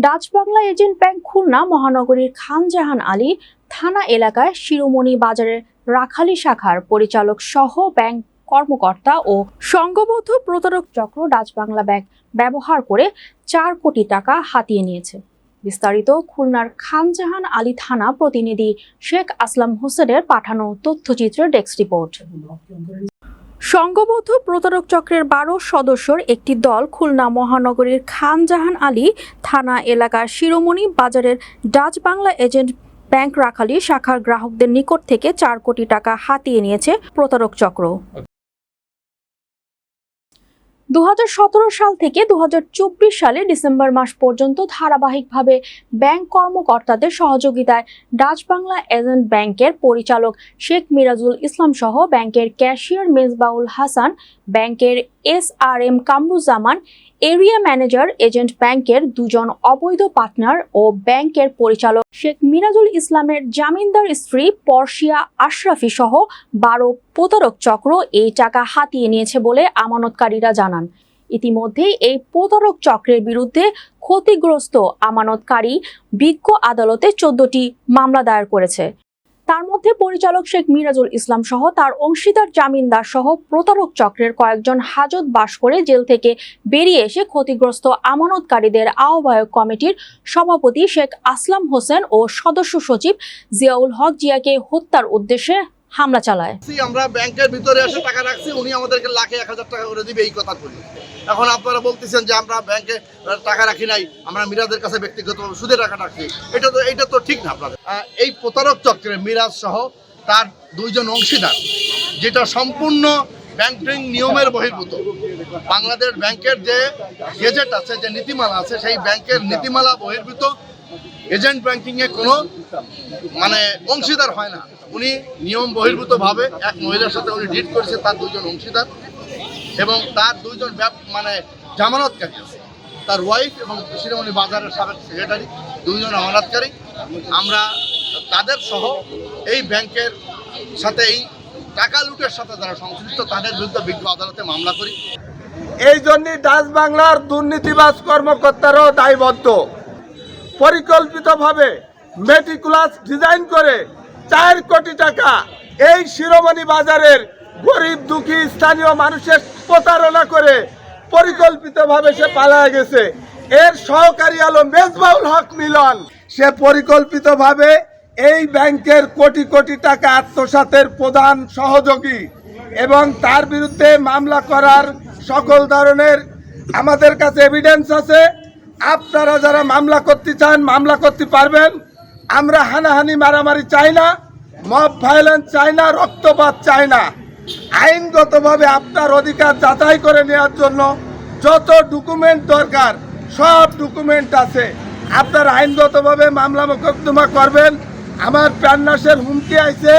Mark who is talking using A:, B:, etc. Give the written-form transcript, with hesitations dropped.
A: Dutch Bangla agent bank Khulna মহানগরীর খানজাহান আলী থানা এলাকায় শিরোমণি বাজারের রাখালী শাখার পরিচালক সহ ব্যাংক কর্মকর্তা ও সংঘবদ্ধ প্রতারক চক্র ডাচ বাংলা ব্যাংক ব্যবহার করে 4 কোটি টাকা হাতিয়ে নিয়েছে। বিস্তারিত খুলনার খানজাহান আলী থানা প্রতিনিধি শেখ আসলাম হোসেনের পাঠানো তথ্যচিত্রের ডেস্ক রিপোর্ট। সংঘবদ্ধ প্রতারক চক্রের 12 সদস্যর একটি দল খুলনা মহানগরীর খানজাহান আলী থানা এলাকার শিরোমণি বাজারের ডাচ বাংলা এজেন্ট ব্যাংক রাখালী শাখার গ্রাহকদের নিকট থেকে 4 কোটি টাকা হাতিয়ে নিয়েছে প্রতারক চক্র। 2017 সাল থেকে 2024 সালে ডিসেম্বর মাস পর্যন্ত ধারাবাহিকভাবে ব্যাংক কর্মকর্তাদের সহযোগিতায় ডাচ বাংলা এজেন্ট ব্যাংকের পরিচালক শেখ মিরাজুল ইসলাম সহ ব্যাংকের ক্যাশিয়ার মেজবাউল হাসান, ব্যাংকের SRM Kamruzzaman, area manager agent ব্যাংকের 2 জন অবৈধ পার্টনার ও ব্যাংকের পরিচালক শেখ মিরাজুল ইসলামের জামিনদার স্ত্রী পর্শিয়া আশরাফি সহ 12 প্রতারক চক্র এই টাকা হাতিয়ে নিয়েছে বলে আমানতকারীরা জানান। ইতিমধ্যেই এই প্রতারক চক্রের বিরুদ্ধে ক্ষতিগ্রস্ত আমানতকারী বিজ্ঞ আদালতে 14টি মামলা দায়ের করেছে। তার মধ্যে পরিচালক শেখ মিরাজুল ইসলাম সহ তার অংশীদার জামিনদার সহ প্রতারক চক্রের কয়েকজন হাজত বাস করে জেল থেকে বেরিয়ে এসে ক্ষতিগ্রস্ত আমানতকারীদের আহ্বায়ক কমিটির সভাপতি শেখ আসলাম হোসেন ও সদস্য সচিব জিয়াউল হক জিয়াকে হত্যার উদ্দেশ্যে হামলা চালায়।
B: আমরা ব্যাংকের ভিতরে এসে টাকা রাখছি, উনি আমাদেরকে লাখে 1000 টাকা করে দিবে এই কথা বলি। এখন আপনারা বলতেছেন যে আমরা ব্যাংকে টাকা রাখি নাই, আমরা মিরাজের কাছে ব্যক্তিগতভাবে সুদে টাকা রাখছি। এটা তো ঠিক না। আপনাদের এই প্রতারক চক্রের মিরাজ সহ তার 2 জন অংশীদার, যেটা সম্পূর্ণ ব্যাংকিং নিয়মের বহির্ভূত। বাংলাদেশ ব্যাংকের যে গেজেট আছে, যে নীতিমালা আছে, সেই ব্যাংকের নীতিমালা বহির্ভূত এজেন্ট ব্যাংকিংয়ে কোনো অংশীদার হয় না। উনি নিয়ম বহির্ভূতভাবে এক মহিলার সাথে উনি ডিল করেছে, তার 2 জন অংশীদার এবং তার 2 জন জামানতকারী আছে, তার ওয়াইফ এবং শিরোমণি বাজারের সাবেক সেক্রেটারি, 2 জন আমানতকারী। আমরা তাদের সহ এই ব্যাংকের সাথে এই টাকা লুটের সাথে যারা সংশ্লিষ্ট তাদের বিরুদ্ধে বিজ্ঞ আদালতে মামলা করি।
C: এই জন্যই ডাচ বাংলার দুর্নীতিবাজ কর্মকর্তারাও দায়বদ্ধ। পরিকল্পিতভাবে মেটিকুলাস ডিজাইন করে 4 কোটি টাকা এই শিরোমণি বাজারের গরিব দুঃখী স্থানীয় মানুষের প্রতারণা করে পরিকল্পিতভাবে সে পালায় গেছে। এর সহকারী হলো মেজবাউল হক মিলন। সে পরিকল্পিতভাবে এই ব্যাংকের কোটি কোটি টাকা আত্মসাতের প্রধান সহযোগী এবং তার বিরুদ্ধে মামলা করার সকল ধরনের আমাদের কাছে এভিডেন্স আছে। আপনারা যারা মামলা করতে চান মামলা করতে পারবেন। আমরা হানাহানি মারামারি চাই না, মব ভায়োলেন্স চাই না, রক্তপাত চাই না। আইনগতভাবে আপনার অধিকার যাচাই করে নেওয়ার জন্য যত ডকুমেন্ট দরকার সব ডকুমেন্ট আছে। আপনার আইনগতভাবে মামলা মোকদ্দমা করবেন। আমার প্রাণনাশের হুমকি আইছে।